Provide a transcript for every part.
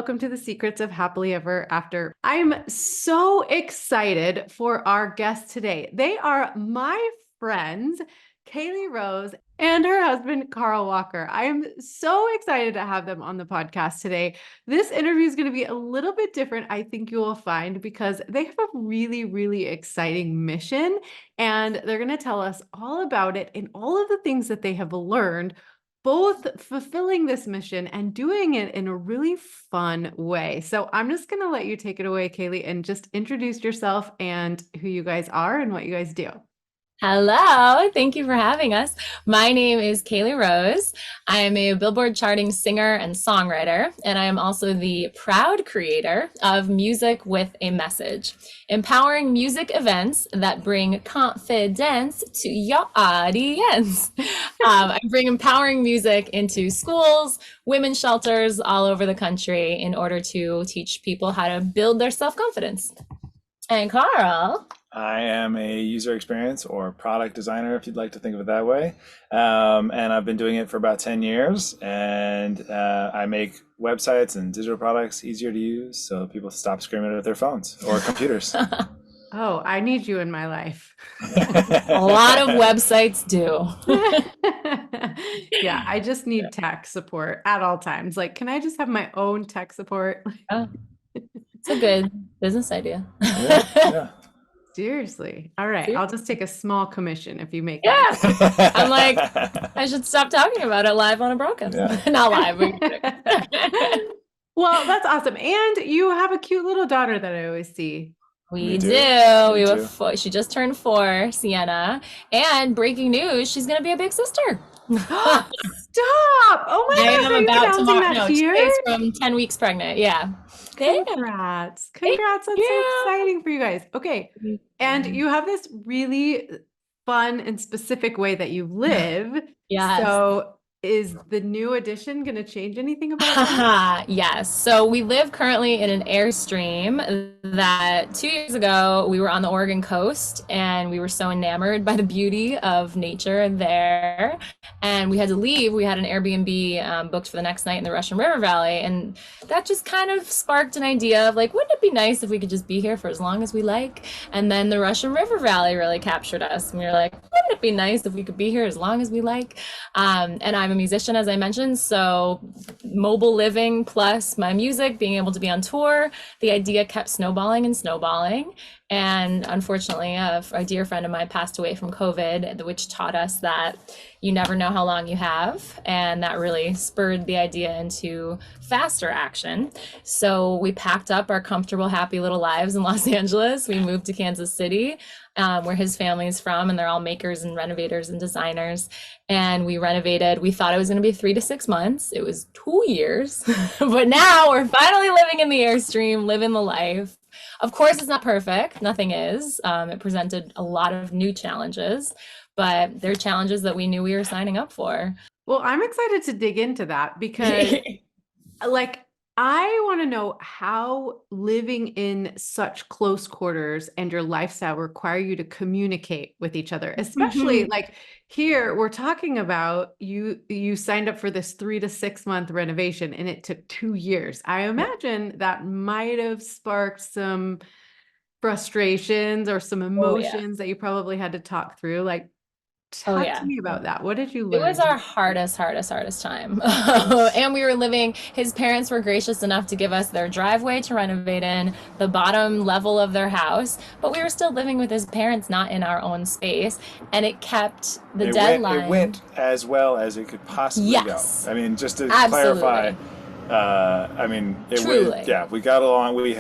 welcome to the Secrets of Happily Ever After. I'm so excited for our guests today. They are my friends, Kaylee Rose and her husband, Karl Walker. I am so excited to have them on the podcast today. This interview is going to be a little bit different, I think you will find, because they have a really, really exciting mission, and they're going to tell us all about it and all of the things that they have learned both fulfilling this mission and doing it in a really fun way. So I'm just going to let you take it away, Kaylee, and just introduce yourself and who you guys are and what you guys do. Hello, thank you for having us. My name is Caley Rose. I am a Billboard charting singer and songwriter, and I am also the proud creator of Music with a Message, empowering music events that bring confidence to your audience. I bring empowering music into schools, women's shelters all over the country in order to teach people how to build their self-confidence. And Karl? I am a user experience or product designer, if you'd like to think of it that way. And I've been doing it for about 10 years. And I make websites and digital products easier to use so people stop screaming at their phones or computers. Oh, I need you in my life. A lot of websites do. Yeah, I just need tech support at all times. Like, can I just have my own tech support? Oh, it's a good business idea. Yeah. Seriously. All right. I'll just take a small commission if you make Yeah. it. I'm like, I should stop talking about it live on a broadcast. Yeah. Not live. Well, that's awesome. And you have a cute little daughter that I always see. We do. We We do. were she just turned 4, Sienna. And breaking news, she's gonna be a big sister. Stop! Oh my I gosh, am are you about announcing tomorrow. that No, here? she's from 10 weeks pregnant. Yeah. Congrats. Congrats. That's so exciting for you guys. Okay. And you have this really fun and specific way that you live. Yes. So is the new addition going to change anything about that? Yes. So we live currently in an Airstream that 2 years ago we were on the Oregon coast and we were so enamored by the beauty of nature there. And we had to leave. We had an Airbnb booked for the next night in the Russian River Valley. And that just kind of sparked an idea of like, wouldn't it be nice if we could just be here for as long as we like? And then the Russian River Valley really captured us. And we were like, wouldn't it be nice if we could be here as long as we like? And I'm a musician, as I mentioned, so mobile living plus my music, being able to be on tour, the idea kept snowballing and snowballing. And unfortunately, a dear friend of mine passed away from COVID, which taught us that you never know how long you have. And that really spurred the idea into faster action. So we packed up our comfortable, happy little lives in Los Angeles. We moved to Kansas City, where his family is from, and they're all makers and renovators and designers. And we renovated. We thought it was going to be 3 to 6 months. It was 2 years, but now we're finally living in the Airstream, living the life. Of course, it's not perfect. Nothing is. It presented a lot of new challenges, but they're challenges that we knew we were signing up for. Well, I'm excited to dig into that because like, I want to know how living in such close quarters and your lifestyle require you to communicate with each other, especially like here we're talking about you signed up for this 3 to 6 month renovation and it took 2 years. I imagine that might have sparked some frustrations or some emotions that you probably had to talk through. Like, talk to me about that. What did you It learn? was our hardest time. And we were living, his parents were gracious enough to give us their driveway to renovate in, the bottom level of their house, but we were still living with his parents, not in our own space. And it kept the deadline. It went as well as it could possibly go. I mean, just to clarify, I mean, we got along. We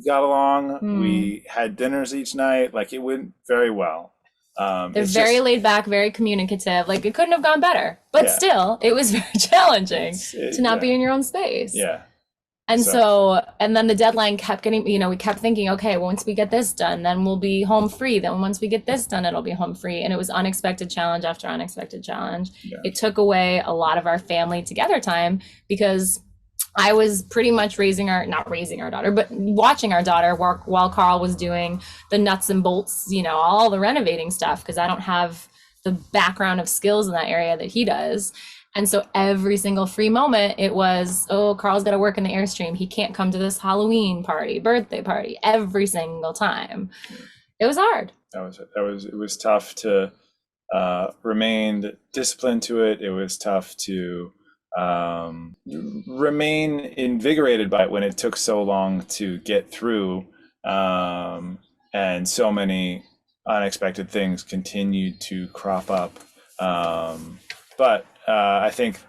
got along. We had dinners each night. Like, it went very well. They're very laid back, very communicative. Like, it couldn't have gone better, but still, it was very challenging to not be in your own space. Yeah. And and then the deadline kept getting, we kept thinking, okay, once we get this done, then we'll be home free. Then once we get this done, it'll be home free. And it was unexpected challenge after unexpected challenge. Yeah. It took away a lot of our family together time because I was pretty much not raising our daughter, but watching our daughter work while Karl was doing the nuts and bolts, all the renovating stuff, because I don't have the background of skills in that area that he does. And so every single free moment, it was, oh, Carl's got to work in the Airstream. He can't come to this Halloween party, birthday party, every single time. It was hard. It was tough to remain disciplined to it. It was tough to remain invigorated by it when it took so long to get through, and so many unexpected things continued to crop up. But I think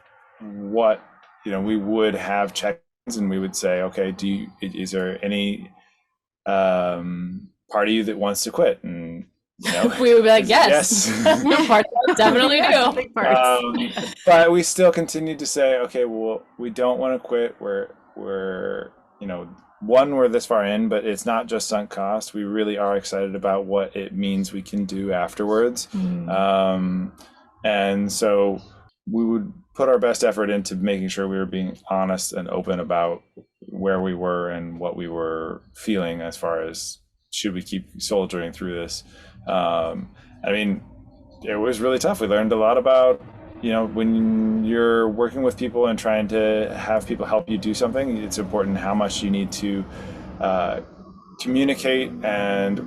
we would have check-ins and we would say, okay, is there any part of you that wants to quit? And we would be like, yes. Definitely do. But we still continued to say, okay, well, we don't want to quit. We're we're this far in, but it's not just sunk cost. We really are excited about what it means we can do afterwards. And so we would put our best effort into making sure we were being honest and open about where we were and what we were feeling as far as should we keep soldiering through this. I mean, it was really tough. We learned a lot about, when you're working with people and trying to have people help you do something, it's important how much you need to communicate and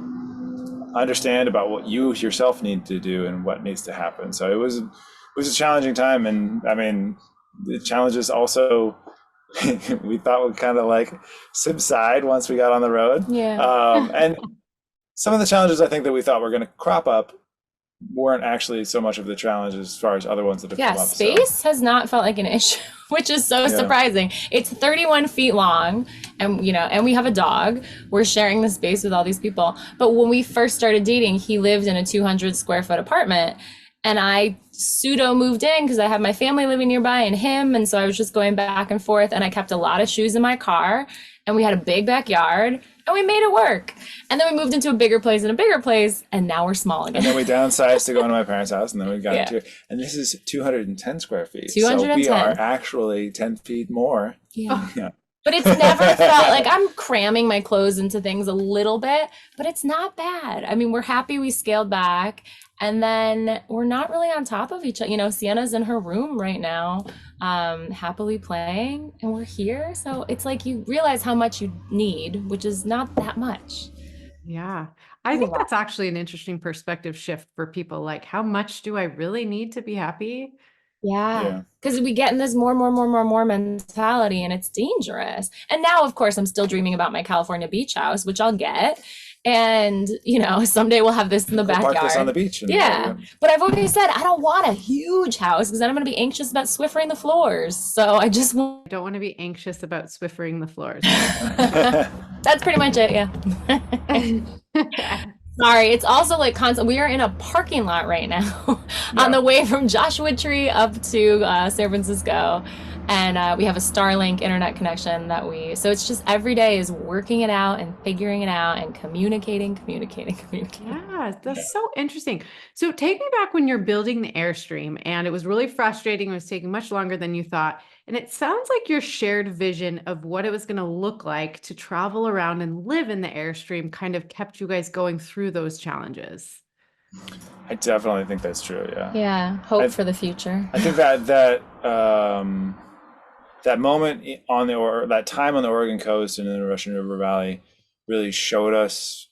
understand about what you yourself need to do and what needs to happen. So it was a challenging time. And I mean, the challenges also we thought would kind of like subside once we got on the road. Yeah. And some of the challenges I think that we thought were going to crop up weren't actually so much of the challenge as far as other ones that have come up. Space has not felt like an issue, which is so surprising. It's 31 feet long, and and we have a dog. We're sharing the space with all these people. But when we first started dating, he lived in a 200 square foot apartment, and I pseudo moved in because I had my family living nearby and him, and so I was just going back and forth, and I kept a lot of shoes in my car, and we had a big backyard. And we made it work. And then we moved into a bigger place, and now we're small again. And then we downsized to go into my parents' house, and then we got into it. And this is 210 square feet. 210. So we are actually 10 feet more. Yeah. But it's never felt like I'm cramming my clothes into things a little bit, but it's not bad. I mean, we're happy we scaled back. And then we're not really on top of each other. Sienna's in her room right now, happily playing, and we're here. So it's like you realize how much you need, which is not that much. Yeah. I think that's actually an interesting perspective shift for people. Like, how much do I really need to be happy? Yeah. Because we get in this more mentality, and it's dangerous. And now, of course, I'm still dreaming about my California beach house, which I'll get. And, someday we'll have this in the backyard. Park this on the beach. But I've always said, I don't want a huge house because then I'm going to be anxious about Swiffering the floors. So I don't want to be anxious about Swiffering the floors. That's pretty much it. Yeah. Sorry. It's also like constant. We are in a parking lot right now on the way from Joshua Tree up to San Francisco. And we have a Starlink internet connection so it's just every day is working it out and figuring it out and communicating. Yeah, that's so interesting. So take me back when you're building the Airstream, and it was really frustrating. It was taking much longer than you thought. And it sounds like your shared vision of what it was going to look like to travel around and live in the Airstream kind of kept you guys going through those challenges. I definitely think that's true. Yeah. Yeah. Hope for the future. I think that moment that time on the Oregon coast and in the Russian River Valley really showed us,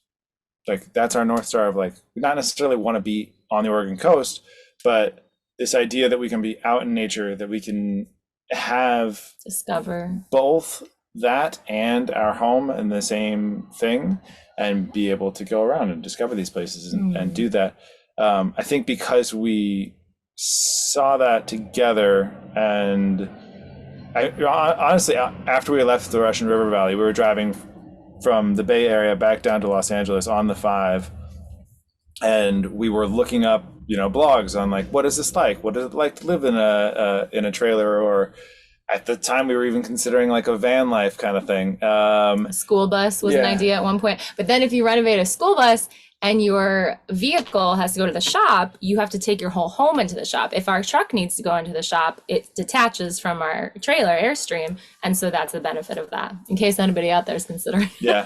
like, that's our North Star of, like, we not necessarily want to be on the Oregon coast, but this idea that we can be out in nature, that we can discover both that and our home in the same thing and be able to go around and discover these places and do that. I think because we saw that together, and honestly, after we left the Russian River Valley, we were driving from the Bay Area back down to Los Angeles on the 5, and we were looking up, blogs on, like, what is this like? What is it like to live in a trailer? Or at the time, we were even considering like a van life kind of thing. A school bus was an idea at one point, but then if you renovate a school bus and your vehicle has to go to the shop, you have to take your whole home into the shop. If our truck needs to go into the shop, it detaches from our trailer, Airstream. And so that's the benefit of that, in case anybody out there is considering. Yeah.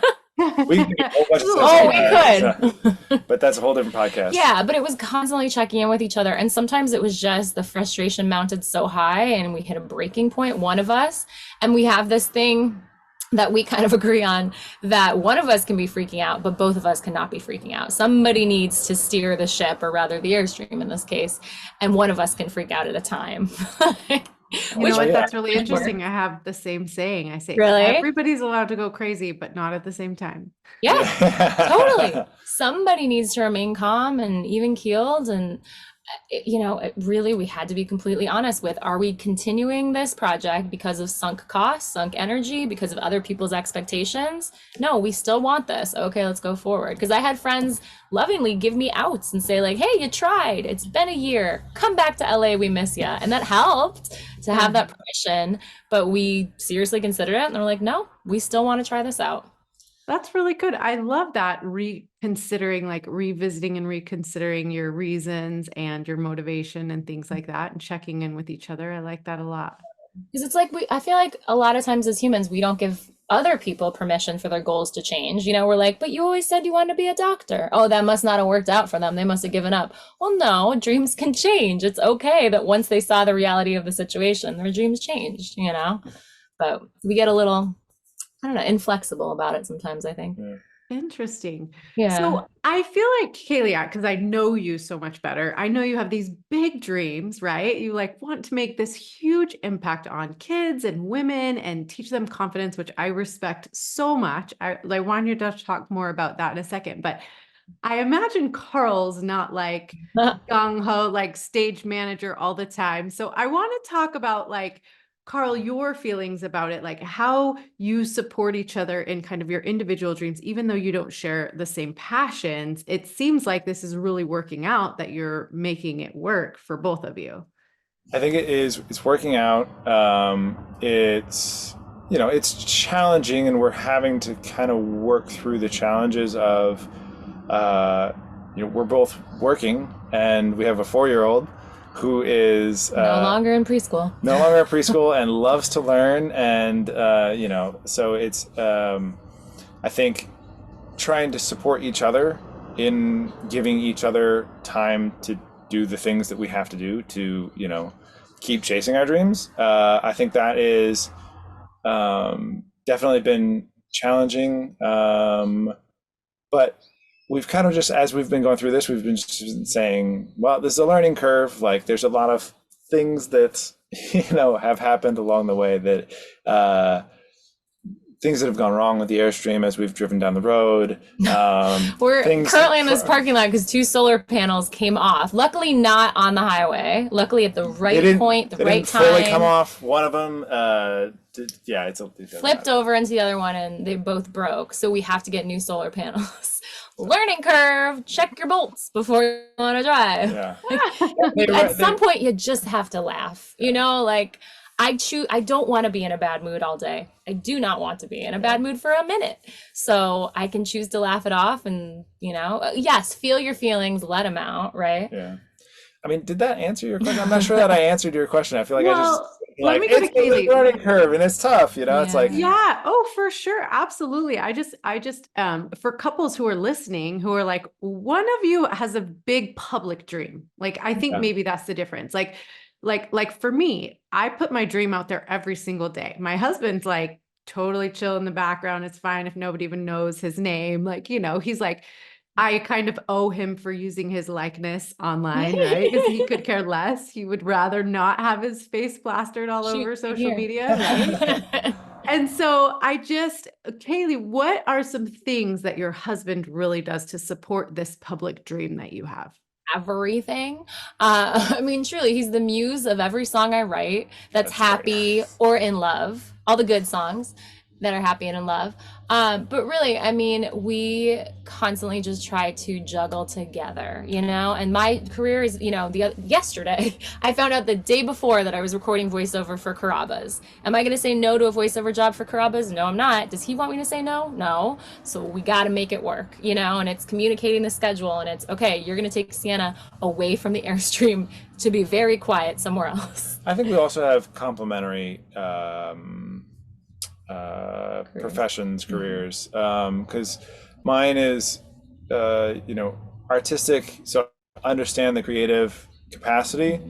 We can do a whole bunch of stuff. Oh, we could. But that's a whole different podcast. Yeah, but it was constantly checking in with each other. And sometimes it was just the frustration mounted so high and we hit a breaking point, one of us. And we have this thing that we kind of agree on, that one of us can be freaking out, but both of us cannot be freaking out. Somebody needs to steer the ship, or rather the Airstream in this case, and one of us can freak out at a time. You know what? That's really interesting. I have the same saying. I say, really? Everybody's allowed to go crazy, but not at the same time. Yeah, totally. Somebody needs to remain calm and even keeled. And, really, we had to be completely honest with, are we continuing this project because of sunk costs, sunk energy, because of other people's expectations? No, we still want this. Okay, let's go forward. Because I had friends lovingly give me outs and say like, hey, you tried. It's been a year. Come back to LA. We miss you. And that helped to have that permission. But we seriously considered it. And they're like, no, we still want to try this out. That's really good. I love that, reconsidering, like revisiting and reconsidering your reasons and your motivation and things like that, and checking in with each other. I like that a lot. Because it's like, I feel like a lot of times as humans, we don't give other people permission for their goals to change. We're like, but you always said you wanted to be a doctor. Oh, that must not have worked out for them. They must have given up. Well, no, dreams can change. It's okay that once they saw the reality of the situation, their dreams changed, But we get a little, I don't know, inflexible about it sometimes, I think. Yeah. Interesting. Yeah. So I feel like, Kaylee, because I know you so much better, I know you have these big dreams, right? You want to make this huge impact on kids and women and teach them confidence, which I respect so much. I want you to talk more about that in a second, but I imagine Karl's not like gung-ho, like stage manager all the time. So I want to talk about Karl, your feelings about it, like how you support each other in kind of your individual dreams, even though you don't share the same passions. It seems like this is really working out, that you're making it work for both of you. I think it is. It's working out. It's challenging, and we're having to kind of work through the challenges of, we're both working, and we have a 4-year-old who is no longer in preschool. No longer in preschool and loves to learn, and so it's I think trying to support each other in giving each other time to do the things that we have to do to keep chasing our dreams. I think that is definitely been challenging, but we've kind of just, as we've been going through this, we've been just saying, well, this is a learning curve. Like, there's a lot of things that, have happened along the way, that things that have gone wrong with the Airstream as we've driven down the road. We're currently in this parking lot because 2 solar panels came off. Luckily not on the highway. Luckily at the right point, the right time. They didn't fully come off. One of them, flipped over into the other one, and they both broke. So we have to get new solar panels. Learning curve. Check your bolts before you want to drive. Yeah. At some point, you just have to laugh. I don't want to be in a bad mood all day. I do not want to be in a bad mood for a minute. So I can choose to laugh it off and, yes, feel your feelings, let them out, right? Yeah. I mean, did that answer your question? I'm not sure that I answered your question. I feel like let me get it's a learning curve and it's tough, it's like. Yeah. Oh, for sure. Absolutely. I just, for couples who are listening, who are like, one of you has a big public dream. I think maybe that's the difference. Like for me, I put my dream out there every single day. My husband's totally chill in the background. It's fine if nobody even knows his name. He's like, I kind of owe him for using his likeness online, right? Because he could care less. He would rather not have his face plastered all over social media, right? And so Kaylee, what are some things that your husband really does to support this public dream that you have? Everything. Truly, he's the muse of every song I write that's happy or in love, all the good songs that are happy and in love. But really, we constantly just try to juggle together, and my career is, yesterday I found out the day before that I was recording voiceover for Carrabba's. Am I going to say no to a voiceover job for Carrabba's? No, I'm not. Does he want me to say no? No. So we got to make it work, and it's communicating the schedule, and it's okay, you're going to take Sienna away from the Airstream to be very quiet somewhere else. I think we also have complementary professions, careers. Because mine is, artistic, so I understand the creative capacity.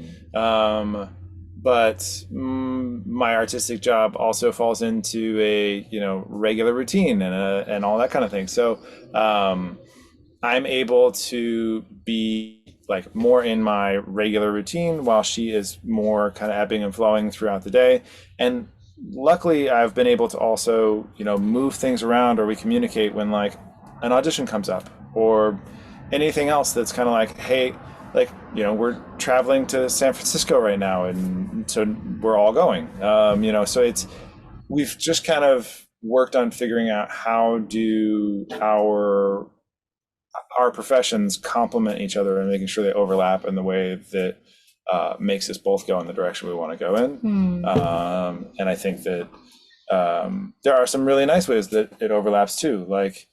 But my artistic job also falls into a, regular routine and all that kind of thing. So I'm able to be like more in my regular routine while she is more kind of ebbing and flowing throughout the day. And luckily I've been able to also, move things around, or we communicate when like an audition comes up or anything else that's kind of like, hey, like, we're traveling to San Francisco right now, and so we're all going. So we've just kind of worked on figuring out how do our professions complement each other and making sure they overlap in the way that makes us both go in the direction we want to go in. And I think that there are some really nice ways that it overlaps too. Like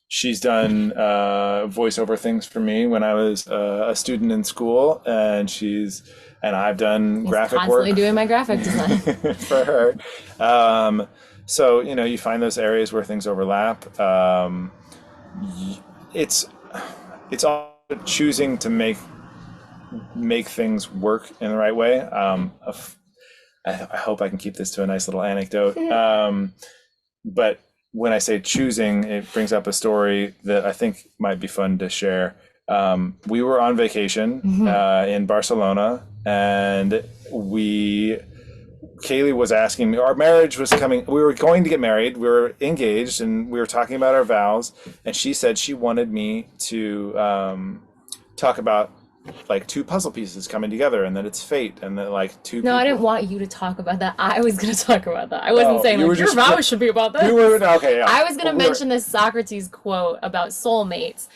she's done voiceover things for me when I was a student in school, and I've done graphic work. Constantly doing my graphic design for her. So you find those areas where things overlap. It's all choosing to make things work in the right way. I hope I can keep this to a nice little anecdote. But when I say choosing, it brings up a story that I think might be fun to share. We were on vacation in Barcelona, and Kaylee was asking me, our marriage was coming, we were going to get married, we were engaged, and we were talking about our vows, and she said she wanted me to talk about like two puzzle pieces coming together, and that it's fate, and that like two No, people... I didn't want you to talk about that. I was going to talk about that. I wasn't saying like your vows should be about this. Okay, yeah. I was going to mention this Socrates quote about soulmates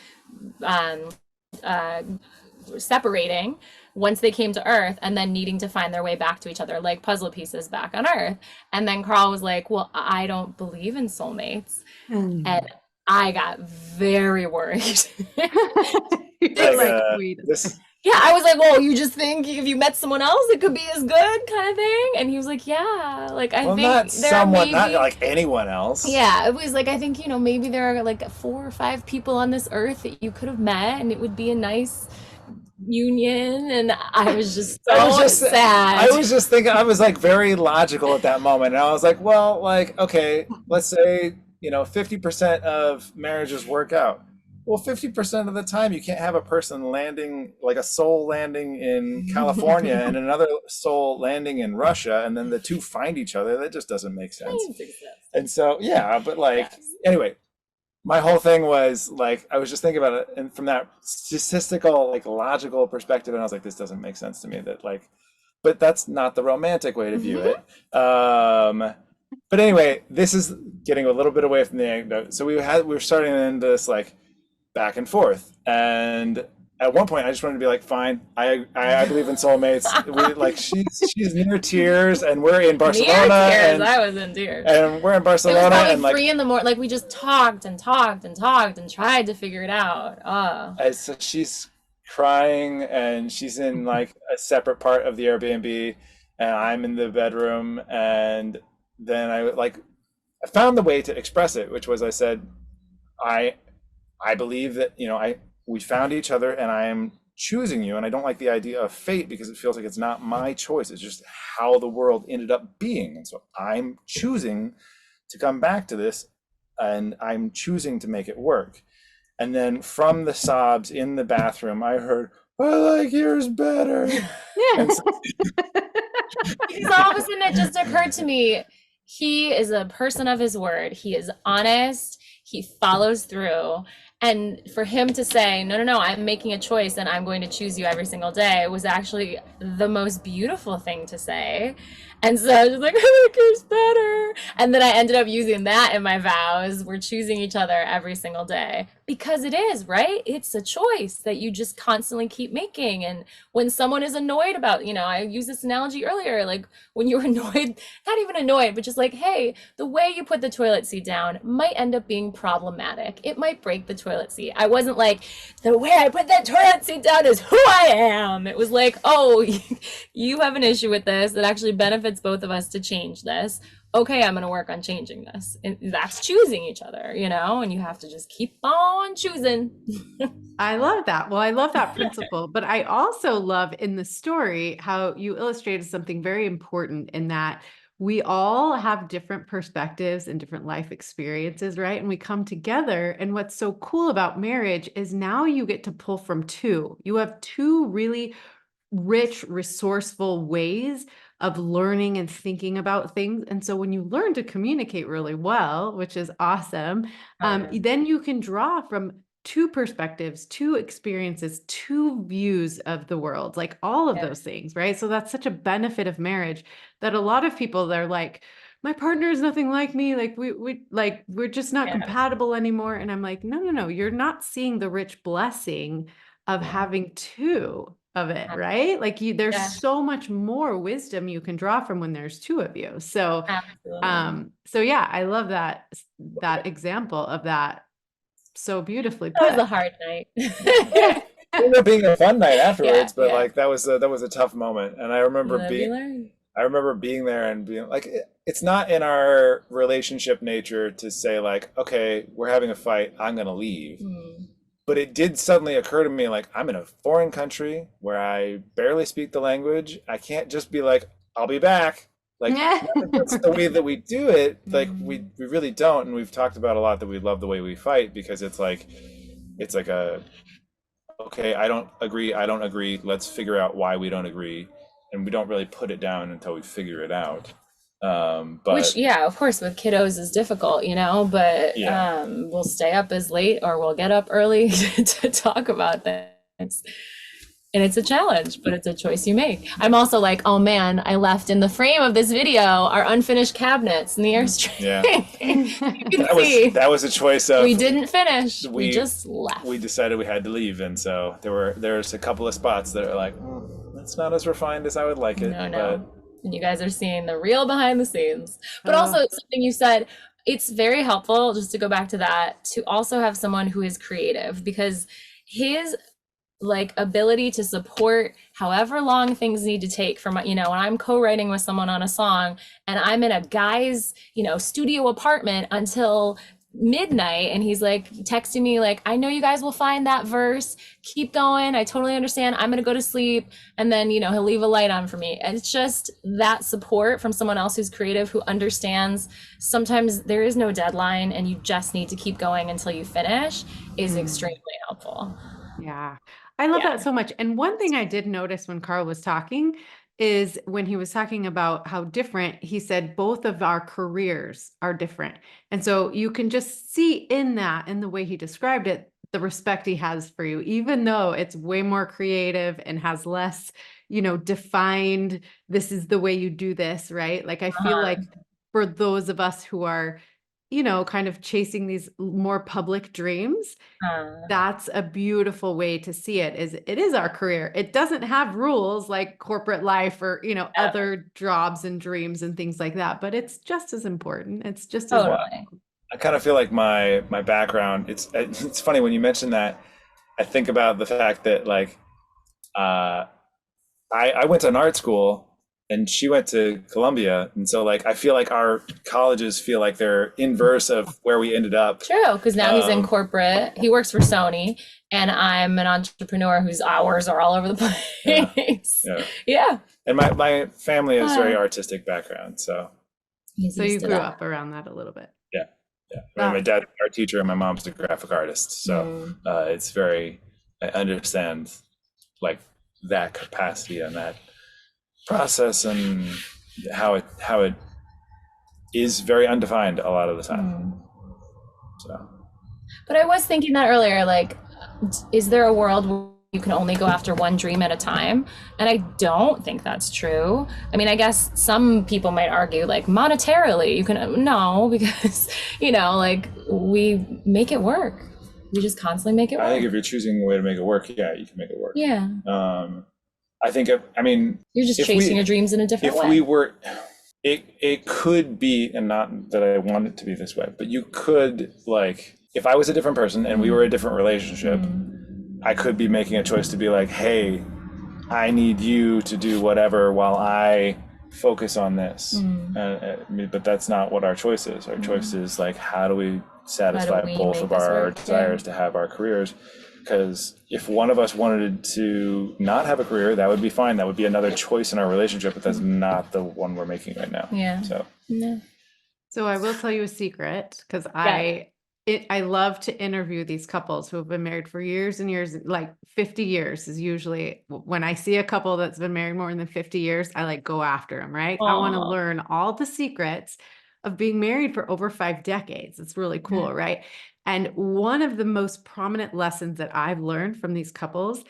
separating once they came to Earth, and then needing to find their way back to each other, like puzzle pieces back on Earth. And then Karl was like, well, I don't believe in soulmates. And I got very worried. Yeah, I was like, well, you just think if you met someone else, it could be as good, kind of thing. And he was like, yeah, like I think not someone, not like anyone else. Yeah, it was like, I think, maybe there are like 4 or 5 people on this earth that you could have met, and it would be a nice union. And I was just so sad. I was just thinking, I was like very logical at that moment, and I was like, well, like, okay, let's say 50% of marriages work out. Well, 50% of the time you can't have a person landing, like a soul landing in California and another soul landing in Russia, and then the two find each other. That just doesn't make sense. And so, yeah, but like, anyway, my whole thing was like, I was just thinking about it, and from that statistical, like logical perspective, and I was like, this doesn't make sense to me, that like, but that's not the romantic way to view it. But anyway, this is getting a little bit away from the anecdote. So we were starting into this like back and forth, and at one point I just wanted to be like, fine, I believe in soulmates. We like she's near tears, and we're in Barcelona. Near tears, and I was in tears. And we're in Barcelona, it was probably and like 3 in the morning. Like we just talked and tried to figure it out. And so she's crying, and she's in like a separate part of the Airbnb, and I'm in the bedroom, and then I found the way to express it, which was I said, I believe that, we found each other, and I am choosing you, and I don't like the idea of fate because it feels like it's not my choice. It's just how the world ended up being. And so I'm choosing to come back to this, and I'm choosing to make it work. And then from the sobs in the bathroom, I heard, I like yours better. Yeah. So all of a sudden it just occurred to me, he is a person of his word. He is honest. He follows through. And for him to say, no, I'm making a choice and I'm going to choose you every single day was actually the most beautiful thing to say. And so I was just like, I like yours better. And then I ended up using that in my vows. We're choosing each other every single day. Because it is, right? It's a choice that you just constantly keep making. And when someone is annoyed about, I used this analogy earlier, like when you're annoyed, not even annoyed, but just like, hey, the way you put the toilet seat down might end up being problematic. It might break the toilet seat. I wasn't like, the way I put that toilet seat down is who I am. It was like, oh, you have an issue with this that actually benefits both of us to change this. okay, I'm going to work on changing this. And that's choosing each other, you know, and you have to just keep on choosing. I love that. Well, I love that principle, but I also love in the story how you illustrated something very important in that we all have different perspectives and different life experiences, right? And we come together. And what's so cool about marriage is now you get to pull from two. You have two really rich, resourceful ways of learning and thinking about things. And so when you learn to communicate really well, which is awesome, then you can draw from two perspectives, two experiences, two views of the world, like all of Yeah. those things, right? So that's such a benefit of marriage that a lot of people, they're like, my partner is nothing like me. Like we're just not Yeah. compatible anymore. And I'm like, no, you're not seeing the rich blessing of having two of it, right? Like there's Yeah. so much more wisdom you can draw from when there's two of you. So, Absolutely. so yeah, I love that example of that so beautifully That was put. a hard night. It ended up being a fun night afterwards, but yeah. like that was a tough moment. And I remember Live, you learn. I remember being there and being like, it's not in our relationship nature to say like, okay, we're having a fight, I'm gonna leave. But it did suddenly occur to me like, I'm in a foreign country where I barely speak the language. I can't just be like, I'll be back. Like that's the way that we do it. Like we really don't. And we've talked about a lot that we love the way we fight because it's like a, okay, I don't agree. Let's figure out why we don't agree. And we don't really put it down until we figure it out. But Which, yeah, of course, with kiddos is difficult, you know, but Yeah. we'll stay up as late or we'll get up early to talk about things. And it's a challenge, but it's a choice you make. I'm also like, oh man, I left in the frame of this video our unfinished cabinets in the Airstream. Yeah. You can see that was a choice of we didn't finish. We just left. we decided we had to leave, and so there's a couple of spots that are like, that's not as refined as I would like it. No. And you guys are seeing the real behind the scenes. But also something you said, it's very helpful, just to go back to that, to also have someone who is creative, because his like ability to support however long things need to take from, you know, when I'm co-writing with someone on a song and I'm in a guy's, you know, studio apartment until midnight and he's like texting me like, I know you guys will find that verse, keep going, I totally understand, I'm gonna go to sleep, and then, you know, he'll leave a light on for me. And it's just that support from someone else who's creative, who understands sometimes there is no deadline and you just need to keep going until you finish, is extremely helpful. Yeah, I love that so much. And one thing I did notice when Karl was talking is when he was talking about how different, he said both of our careers are different. And so you can just see in that, in the way he described it, the respect he has for you, even though it's way more creative and has less, you know, defined, this is the way you do this, right? Like I feel like for those of us who are, you know, kind of chasing these more public dreams, that's a beautiful way to see it. Is it is our career. It doesn't have rules like corporate life or, you know, other jobs and dreams and things like that, but it's just as important. It's just as Totally. I kind of feel like my background, it's funny when you mention that. I think about the fact that like I went to an art school and she went to Columbia, and so like I feel like our colleges feel like they're inverse of where we ended up. True, because now he's in corporate. He works for Sony, and I'm an entrepreneur whose hours are all over the place. Yeah. And my family has very artistic background, so you grew up around that a little bit. Yeah. I mean, my dad's an art teacher and my mom's a graphic artist, so it's very, I understand like that capacity and that process and how it is very undefined a lot of the time. So, but I was thinking that earlier, like, is there a world where you can only go after one dream at a time? And I don't think that's true. I mean, I guess some people might argue like monetarily you can, no, because, you know, like we make it work. We just constantly make it work. I think if you're choosing a way to make it work, yeah, you can make it work. Yeah. I think, I mean, you're just chasing your dreams in a different way. If we were, it could be, and not that I want it to be this way, but you could, like, if I was a different person and we were a different relationship, I could be making a choice to be like, hey, I need you to do whatever while I focus on this. But that's not what our choice is. Our choice is like, how do we satisfy both of our desires to have our careers? Because if one of us wanted to not have a career, that would be fine. That would be another choice in our relationship, but that's not the one we're making right now. So I will tell you a secret, because I love to interview these couples who have been married for years and years, like 50 years is usually when I see a couple that's been married more than 50 years, I like go after them, right? I want to learn all the secrets of being married for over 5 decades. It's really cool, right? And one of the most prominent lessons that I've learned from these couples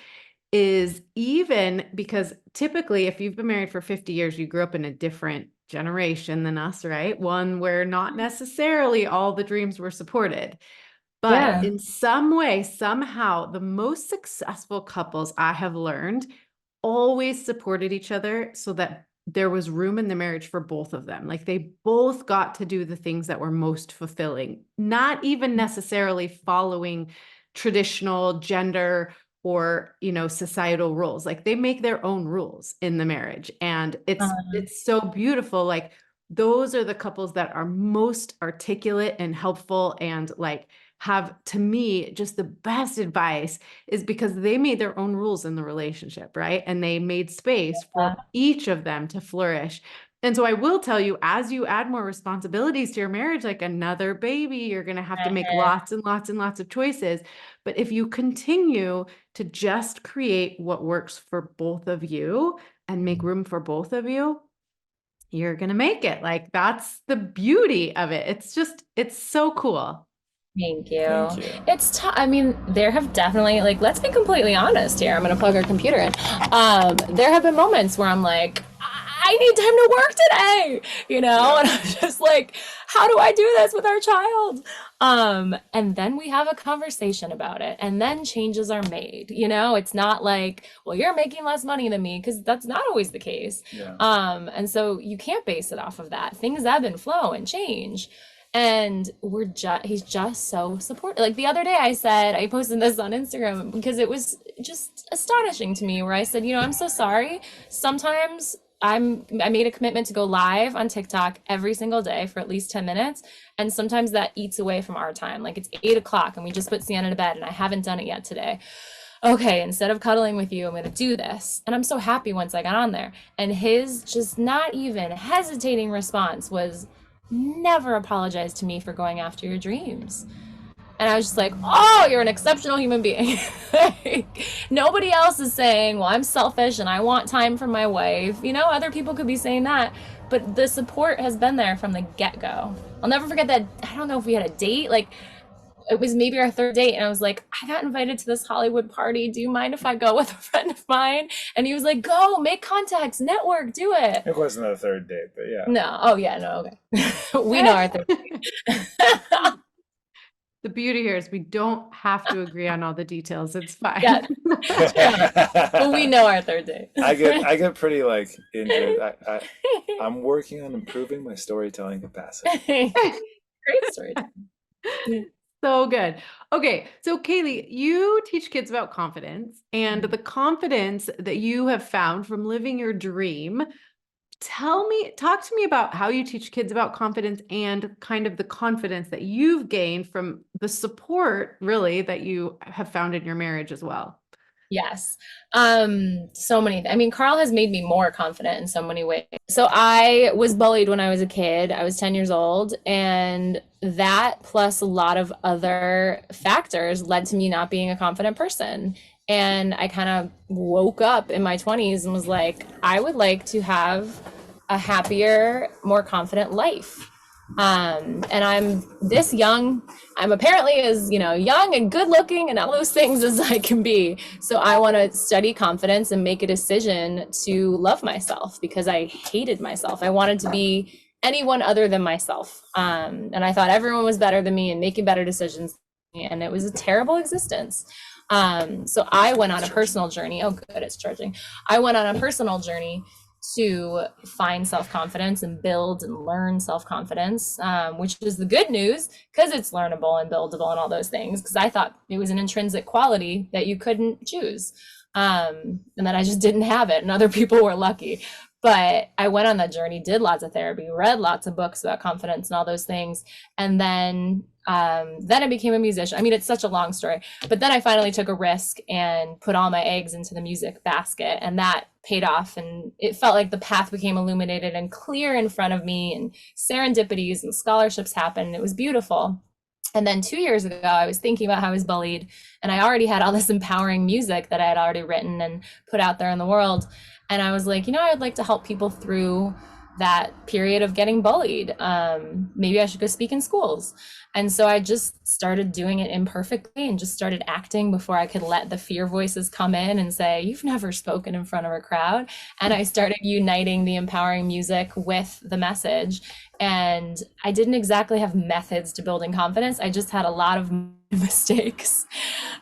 is, even because typically if you've been married for 50 years, you grew up in a different generation than us, right? One where not necessarily all the dreams were supported. But in some way, somehow, the most successful couples I have learned always supported each other so that there was room in the marriage for both of them. Like they both got to do the things that were most fulfilling, not even necessarily following traditional gender or, societal rules. Like they make their own rules in the marriage. And it's so beautiful. Like those are the couples that are most articulate and helpful, and like have, to me, just the best advice, is because they made their own rules in the relationship, right? And they made space for each of them to flourish. And so I will tell you, as you add more responsibilities to your marriage, like another baby, you're going to have to make lots and lots and lots of choices. But if you continue to just create what works for both of you and make room for both of you, you're going to make it. Like that's the beauty of it. It's so cool. Thank you. It's tough. I mean, there have definitely, like, let's be completely honest here. I'm going to plug our computer in. There have been moments where I'm like, I need time to work today, and I'm just like, how do I do this with our child? And then we have a conversation about it, and then changes are made. It's not like, well, you're making less money than me, because that's not always the case. And so you can't base it off of that. Things ebb and flow and change. And he's just so supportive. Like the other day I posted this on Instagram because it was just astonishing to me, where I said, I'm so sorry. Sometimes I made a commitment to go live on TikTok every single day for at least 10 minutes. And sometimes that eats away from our time. Like it's 8 o'clock and we just put Sienna to bed and I haven't done it yet today. Okay, instead of cuddling with you, I'm going to do this. And I'm so happy once I got on there. And his just not even hesitating response was, never apologize to me for going after your dreams. And I was just like, oh, you're an exceptional human being. Nobody else is saying, well, I'm selfish and I want time from my wife. Other people could be saying that, but the support has been there from the get-go. I'll never forget that. I don't know if we had a date, like it was maybe our 3rd date, and I was like, I got invited to this Hollywood party. Do you mind if I go with a friend of mine? And he was like, go, make contacts, network, do it. It wasn't a 3rd date, but yeah. No. Oh yeah, no, okay. We know our 3rd date. The beauty here is we don't have to agree on all the details. It's fine. But we know our 3rd date. I get pretty like into it. I'm working on improving my storytelling capacity. Great storytelling. So good. Okay. So Kaylee, you teach kids about confidence, and the confidence that you have found from living your dream. Talk to me about how you teach kids about confidence, and kind of the confidence that you've gained from the support, really, that you have found in your marriage as well. Yes. So many. I mean, Karl has made me more confident in so many ways. So I was bullied when I was a kid. I was 10 years old, and that plus a lot of other factors led to me not being a confident person. And I kind of woke up in my 20s and was like, I would like to have a happier, more confident life. And I'm this young. I'm apparently as, young and good looking and all those things as I can be. So I want to study confidence and make a decision to love myself, because I hated myself. I wanted to be anyone other than myself. And I thought everyone was better than me and making better decisions. And it was a terrible existence. So I went on a personal journey. Oh, good, it's charging. I went on a personal journey to find self-confidence and build and learn self-confidence, which is the good news, because it's learnable and buildable and all those things, because I thought it was an intrinsic quality that you couldn't choose, and that I just didn't have it and other people were lucky. But I went on that journey, did lots of therapy, read lots of books about confidence and all those things. And then I became a musician. I mean, it's such a long story, but then I finally took a risk and put all my eggs into the music basket, and that paid off. And it felt like the path became illuminated and clear in front of me, and serendipities and scholarships happened. It was beautiful. And then 2 years ago, I was thinking about how I was bullied, and I already had all this empowering music that I had already written and put out there in the world. And I was like, I'd like to help people through that period of getting bullied. Maybe I should go speak in schools. And so I just started doing it imperfectly and just started acting before I could let the fear voices come in and say, you've never spoken in front of a crowd. And I started uniting the empowering music with the message. And I didn't exactly have methods to building confidence. I just had a lot of mistakes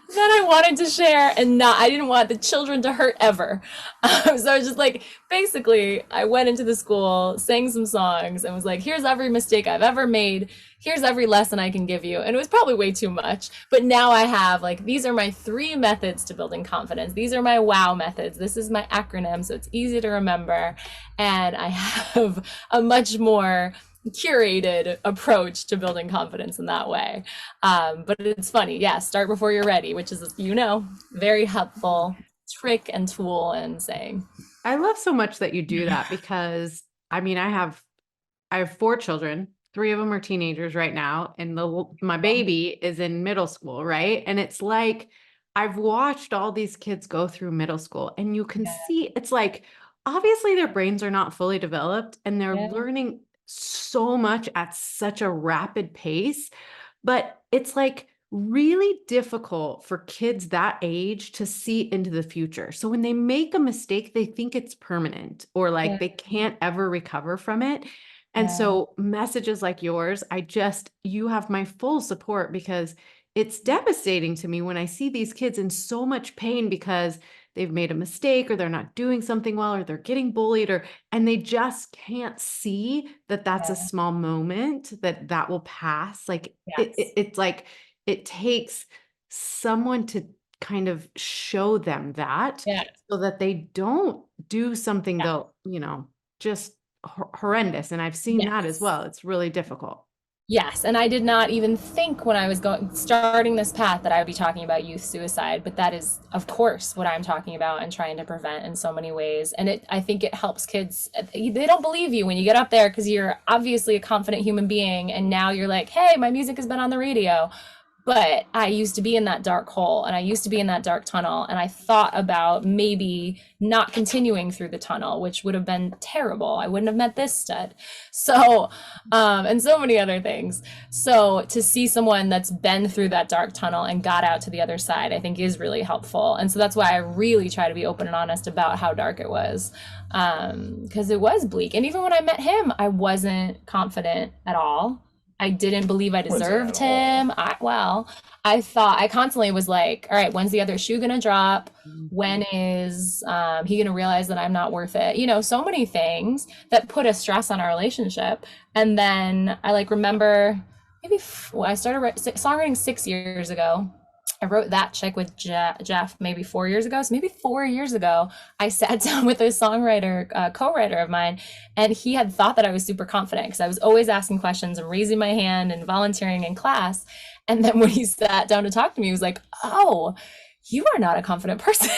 that I wanted to share, and I didn't want the children to hurt ever. So I was just like, basically, I went into the school, sang some songs, and was like, here's every mistake I've ever made. Here's every lesson I can give you. And it was probably way too much. But now I have, like, these are my 3 methods to building confidence. These are my WOW methods. This is my acronym, so it's easy to remember. And I have a much more curated approach to building confidence in that way. But it's funny. Yeah, start before you're ready, which is, very helpful trick and tool and saying. I love so much that you do that, because I mean, I have 4 children. 3 of them are teenagers right now, and my baby is in middle school, right? And it's like, I've watched all these kids go through middle school, and you can see it's like, obviously their brains are not fully developed, and they're learning so much at such a rapid pace, but it's like really difficult for kids that age to see into the future. So when they make a mistake, they think it's permanent, or like they can't ever recover from it. And so messages like yours, you have my full support, because it's devastating to me when I see these kids in so much pain because they've made a mistake, or they're not doing something well, or they're getting bullied, and they just can't see that that's a small moment, that will pass. Like it's like, it takes someone to kind of show them that, so that they don't do something they'll, just horrendous. And I've seen that as well. It's really difficult. Yes, and I did not even think when I was starting this path that I would be talking about youth suicide, but that is, of course, what I'm talking about and trying to prevent in so many ways. And I think it helps kids. They don't believe you when you get up there, because you're obviously a confident human being, and now you're like, hey, my music has been on the radio. But I used to be in that dark hole, and I used to be in that dark tunnel, and I thought about maybe not continuing through the tunnel, which would have been terrible. I wouldn't have met this stud. So, and so many other things. So to see someone that's been through that dark tunnel and got out to the other side, I think is really helpful. And so that's why I really try to be open and honest about how dark it was, because it was bleak. And even when I met him, I wasn't confident at all. I didn't believe I deserved him. I thought, I constantly was like, all right, when's the other shoe gonna drop? When is he gonna realize that I'm not worth it? So many things that put a stress on our relationship. And then I remember I started songwriting 6 years ago. I wrote That Chick with Jeff maybe 4 years ago. So maybe 4 years ago, I sat down with a songwriter, co-writer of mine, and he had thought that I was super confident because I was always asking questions and raising my hand and volunteering in class. And then when he sat down to talk to me, he was like, oh, you are not a confident person.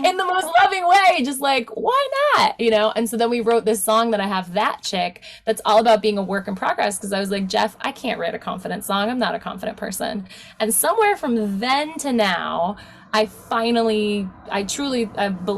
In the most loving way, just like, why not? And so then we wrote this song that I have, That Chick, that's all about being a work in progress, because I was like, Jeff, I can't write a confident song. I'm not a confident person. And somewhere from then to now, I truly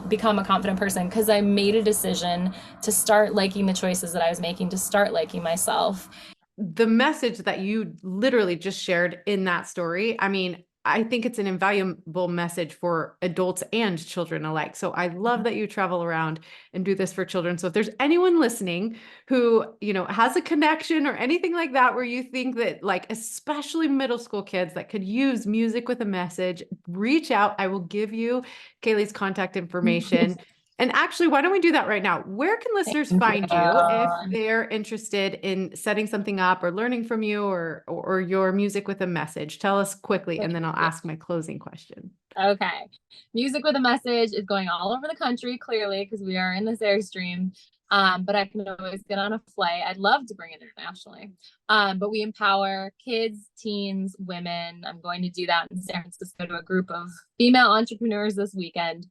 become a confident person, because I made a decision to start liking the choices that I was making, to start liking myself. The message that you literally just shared in that story, I mean, I think it's an invaluable message for adults and children alike. So I love that you travel around and do this for children. So if there's anyone listening who, has a connection or anything like that, where you think that, especially middle school kids that could use music with a message, reach out. I will give you Kaylee's contact information. And actually, why don't we do that right now? Where can listeners Thank find you if you. they're interested in setting something up or learning from you or your music with a message? Tell us quickly, and then I'll ask my closing question. Okay. Music with a Message is going all over the country, clearly, because we are in this Airstream. But I can always get on a flight. I'd love to bring it internationally. But we empower kids, teens, women. I'm going to do that in San Francisco to a group of female entrepreneurs this weekend.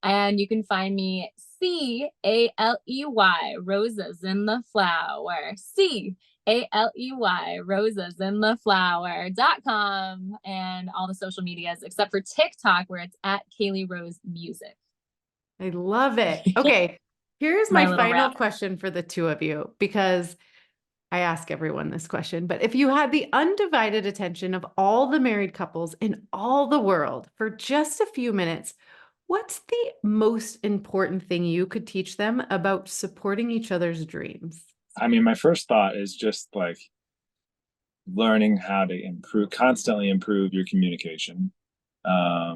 And you can find me Caley, Roses in the Flower. Caley, Roses in the Flower.com and all the social medias except for TikTok, where it's at Kaylee Rose Music. I love it. Okay. Here's My my little final rap. question for the two of you, because I ask everyone this question, but if you had the undivided attention of all the married couples in all the world for just a few minutes, what's the most important thing you could teach them about supporting each other's dreams? I mean, my first thought is just like learning how to constantly improve your communication. I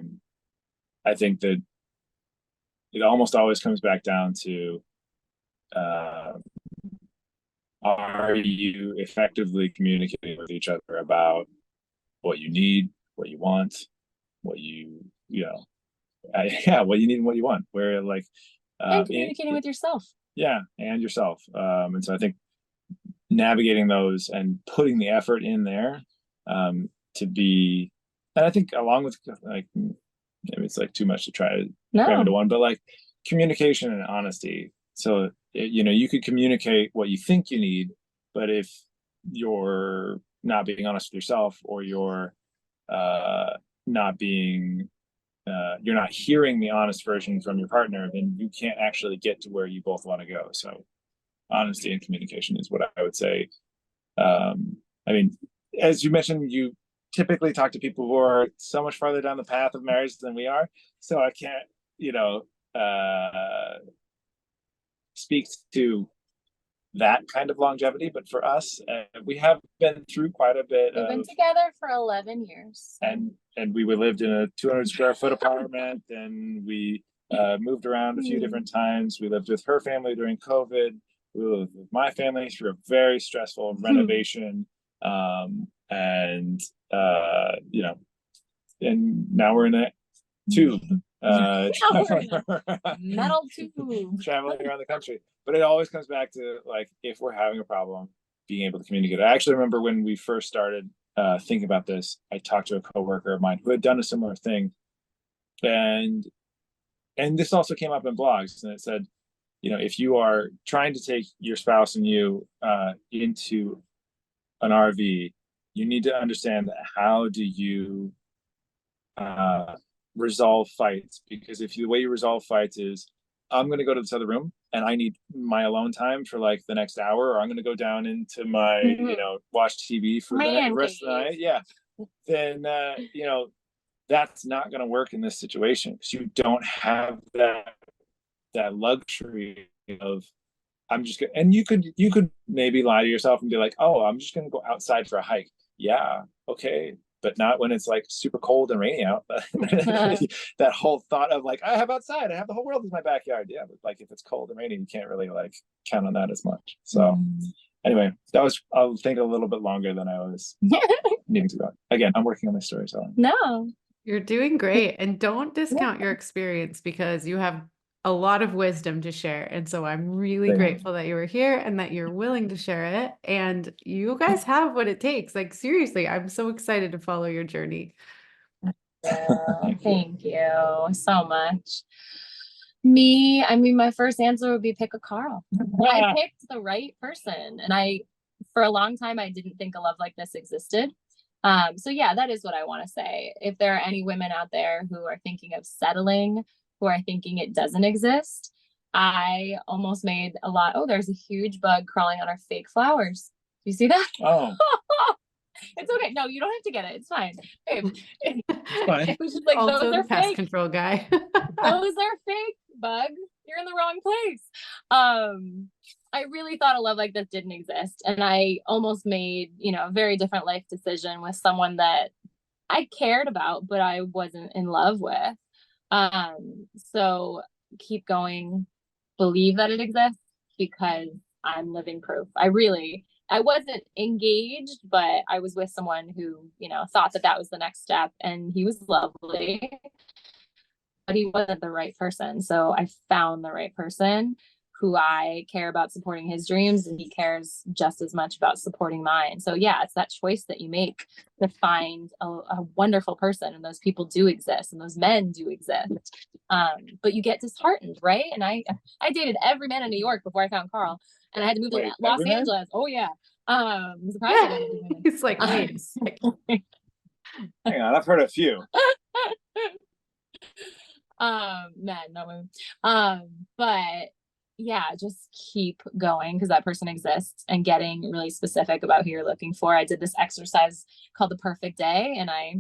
think that it almost always comes back down to, uh, are you effectively communicating with each other about what you need, what you want, what what you need and what you want, where like, and communicating with yourself. Yeah, and yourself. And so I think navigating those and putting the effort in there, to be, and I think along with like, maybe it's like too much to try to cram into one, but like communication and honesty. So, you could communicate what you think you need, but if you're not being honest with yourself, or you're not being, you're not hearing the honest version from your partner, then you can't actually get to where you both want to go. So honesty and communication is what I would say. I mean, as you mentioned, you typically talk to people who are so much farther down the path of marriage than we are. So I can't, speak to that kind of longevity. But for us, we have been through quite a bit. We've been together for 11 years. And we lived in a 200 square foot apartment, and we moved around a few different times. We lived with her family during COVID. We lived with my family through a very stressful renovation. And now we're in a tube. Metal tube. Traveling around the country. But it always comes back to, like, if we're having a problem, being able to communicate. I actually remember when we first started thinking about this, I talked to a coworker of mine who had done a similar thing. And this also came up in blogs, and it said, if you are trying to take your spouse and you into an RV, you need to understand how do you resolve fights. Because if the way you resolve fights is, I'm going to go to this other room and I need my alone time for like the next hour, or I'm going to go down into my, watch TV for the rest of the night. Yeah. Then, that's not going to work in this situation, because you don't have that luxury of, I'm just gonna, and you could maybe lie to yourself and be like, oh, I'm just going to go outside for a hike. Yeah. Okay. But not when it's like super cold and rainy out. That whole thought of like, I have outside, I have the whole world as my backyard. Yeah, but like if it's cold and rainy, you can't really like count on that as much. So anyway, that was, I'll think a little bit longer than I was needing to go. Again, I'm working on my story, so. No, you're doing great. And don't discount your experience, because you have a lot of wisdom to share. And so I'm really grateful that you were here and that you're willing to share it. And you guys have what it takes. Like, seriously, I'm so excited to follow your journey. Thank you so much. My first answer would be pick a Karl. I picked the right person. And for a long time, I didn't think a love like this existed. So yeah, that is what I want to say. If there are any women out there who are thinking of settling, who are thinking it doesn't exist, I almost made a lot. Oh, there's a huge bug crawling on our fake flowers. Do you see that? Oh. It's okay. No, you don't have to get it. It's fine. It's fine. It was just like, Also those the are pest fake. control guy. Those are fake, bug. You're in the wrong place. I really thought a love like this didn't exist. And I almost made, a very different life decision with someone that I cared about, but I wasn't in love with. So keep going, believe that it exists, because I'm living proof. I wasn't engaged, but I was with someone who, thought that that was the next step, and he was lovely, but he wasn't the right person. So I found the right person who I care about supporting his dreams, and he cares just as much about supporting mine. So yeah, it's that choice that you make to find a wonderful person, and those people do exist, and those men do exist. But you get disheartened, right? And I dated every man in New York before I found Karl, and I had to move to Los Angeles. Oh yeah. I'm surprised I didn't do it. He's like, wait a second. Hang on, I've heard a few. Men, not women. But yeah, just keep going, because that person exists, and getting really specific about who you're looking for. I did this exercise called the perfect day, and I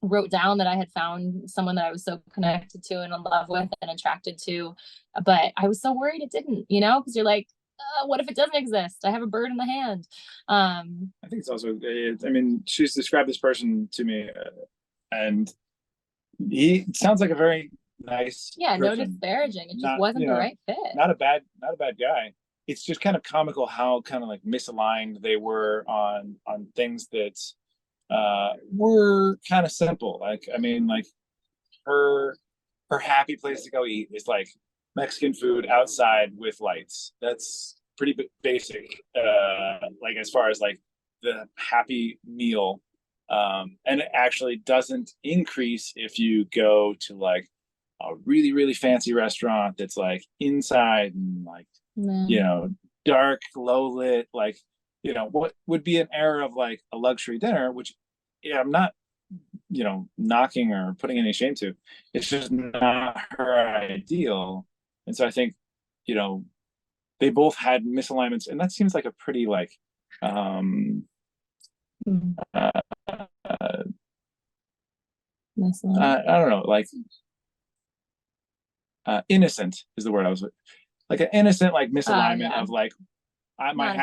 wrote down that I had found someone that I was so connected to and in love with and attracted to, but I was so worried it didn't, because you're like, what if it doesn't exist? I have a bird in the hand. I think it's also, I mean, she's described this person to me, and he sounds like a very nice person. No disparaging. It just wasn't the right fit. Not a bad guy. It's just kind of comical how kind of like misaligned they were on things that were kind of simple. Like, I mean, like her happy place to go eat is like Mexican food outside with lights. That's pretty basic, like as far as like the happy meal. And it actually doesn't increase if you go to like a really, really fancy restaurant that's like inside and like, dark, low lit, like, what would be an era of like a luxury dinner, which I'm not, knocking or putting any shame to. It's just not her ideal. And so I think, they both had misalignments, and that seems like a pretty like, I don't know, like innocent is the word I was like, an innocent like misalignment of like, my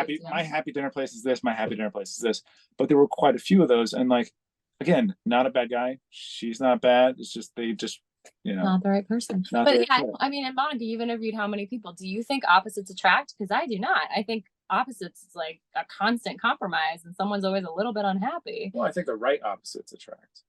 happy dinner place is this, my happy dinner place is this. But there were quite a few of those, and like, again, not a bad guy, she's not bad, it's just they just not the right person. But yeah, I mean, and Monica, you've interviewed how many people? Do you think opposites attract? Because I do not. I think opposites is like a constant compromise, and someone's always a little bit unhappy. Well, I think the right opposites attract.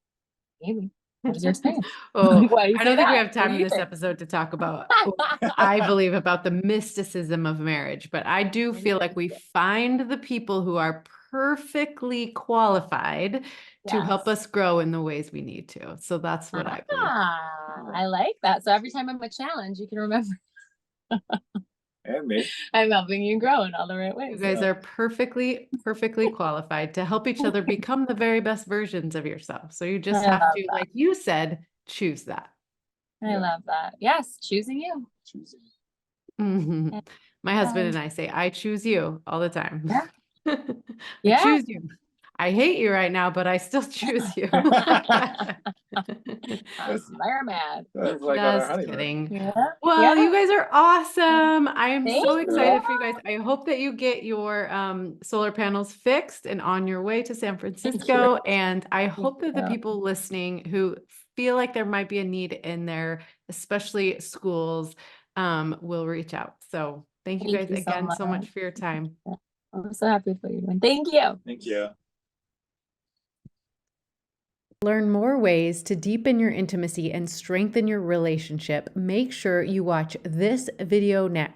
Maybe. What was your experience? Oh, I don't think we have time in this episode to talk about what I believe about the mysticism of marriage, but I do feel like we find the people who are perfectly qualified to help us grow in the ways we need to. So that's what I believe. I like that. So every time I'm a challenge, you can remember. And me. I'm helping you grow in all the right ways. You guys are perfectly qualified to help each other become the very best versions of yourself. So you just have to, like you said, choose that. I love that. Yes, choosing you. Mm-hmm. My husband and I say, I choose you all the time. Yeah. I choose you. I hate you right now, but I still choose you. I'm mad. Like just kidding. Yeah. Well, you guys are awesome. I am so excited for you guys. I hope that you get your solar panels fixed and on your way to San Francisco. And I hope that the people listening who feel like there might be a need in there, especially schools, will reach out. So thank you guys again so much for your time. I'm so happy with what you're doing. Thank you. Thank you. Learn more ways to deepen your intimacy and strengthen your relationship. Make sure you watch this video next.